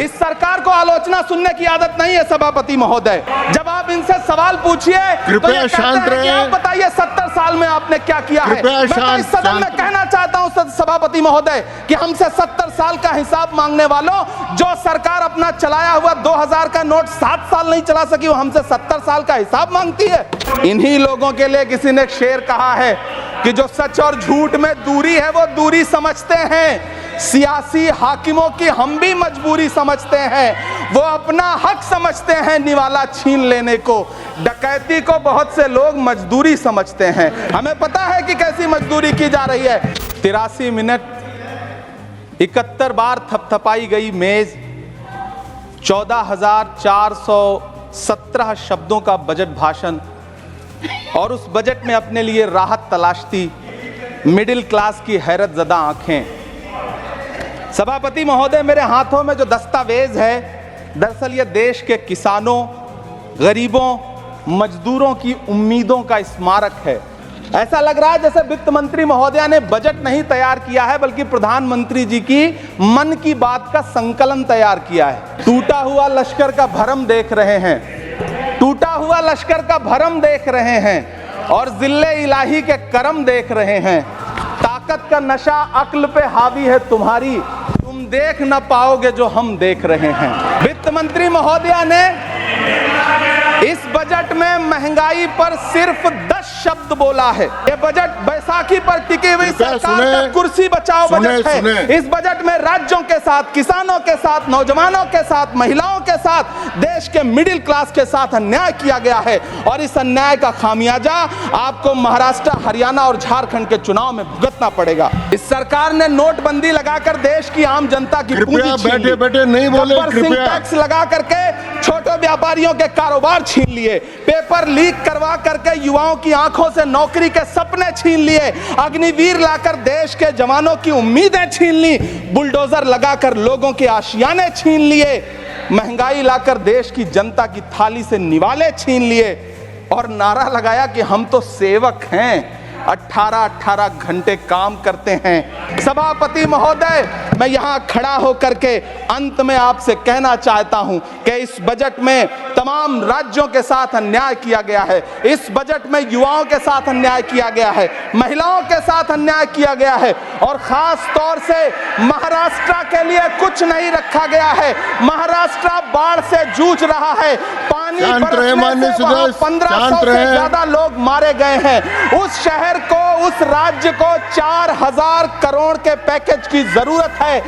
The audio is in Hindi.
इस सरकार को आलोचना सुनने की आदत नहीं है सभापति महोदय। जब आप इनसे सवाल पूछिए तो ये कहते हैं कि आप बताइए 70 साल में आपने क्या किया है। मैं तो इस सदन में कहना चाहता हूं सभापति महोदय कि हमसे 70 साल का हिसाब मांगने वालों, जो सरकार अपना चलाया हुआ 2000 का नोट 7 साल नहीं चला सकी, वो हमसे 70 साल का हिसाब मांगती है। इन्हीं लोगों के लिए किसी ने शेर कहा है कि जो सच और झूठ में दूरी है वो दूरी समझते हैं। सियासी हाकिमों की हम भी मजबूरी समझते हैं, वो अपना हक समझते हैं निवाला छीन लेने को। डकैती को बहुत से लोग मजदूरी समझते हैं। हमें पता है कि कैसी मजदूरी की जा रही है। 83 मिनट 71 बार थपथपाई गई मेज, 14,417 शब्दों का बजट भाषण, और उस बजट में अपने लिए राहत तलाशती मिडिल क्लास की हैरतज़दा आंखें। सभापति महोदय, मेरे हाथों में जो दस्तावेज है, दरअसल ये देश के किसानों, गरीबों, मजदूरों की उम्मीदों का स्मारक है। ऐसा लग रहा है जैसे वित्त मंत्री महोदया ने बजट नहीं तैयार किया है, बल्कि प्रधानमंत्री जी की मन की बात का संकलन तैयार किया है। टूटा हुआ लश्कर का भरम देख रहे हैं, टूटा हुआ लश्कर का भरम देख रहे हैं, और जिल्ले इलाही के करम देख रहे हैं। ताकत का नशा अक्ल पे हावी है तुम्हारी, तुम देख न पाओगे जो हम देख रहे हैं। वित्त मंत्री महोदया ने इस बजट में महंगाई पर सिर्फ 10 शब्द बोला है। ये बजट बैसाखी पर टिकी हुई सरकार का कुर्सी बचाओ बजट है। इस बजट में राज्यों के साथ, किसानों के साथ, नौजवानों के साथ, महिलाओं के साथ, देश के मिडिल क्लास के साथ अन्याय किया गया है, और इस अन्याय का खामियाजा आपको महाराष्ट्र, हरियाणा और झारखंड के चुनाव में भुगतना पड़ेगा। इस सरकार ने नोटबंदी लगाकर देश की आम जनता की बैठे बैठे नहीं बोले, टैक्स लगा करके छोटे व्यापारियों के कारोबार छीन लिए, पेपर लीक करवा करके युवाओं की आंखों से नौकरी के सपने छीन लिए, अग्निवीर लाकर देश के जवानों की उम्मीदें छीन ली, बुलडोजर लगाकर लोगों के आशियाने छीन लिए, महंगाई लाकर देश की जनता की थाली से निवाले छीन लिए, और नारा लगाया कि हम तो सेवक हैं, 18-18 घंटे काम करते हैं। सभापति महोदय, मैं यहां खड़ा होकर के अंत में आपसे कहना चाहता हूं कि इस बजट में तमाम राज्यों के साथ अन्याय किया गया है। इस बजट में युवाओं के साथ अन्याय किया गया है, महिलाओं के साथ अन्याय किया गया है, और खास तौर से महाराष्ट्र के लिए कुछ नहीं रखा गया है। महाराष्ट्र बाढ़ से जूझ रहा है, पानी बरसने से वहां 1500 से ज्यादा लोग मारे गए हैं। उस शहर को, उस राज्य को 4000 करोड़ के पैकेज की जरूरत है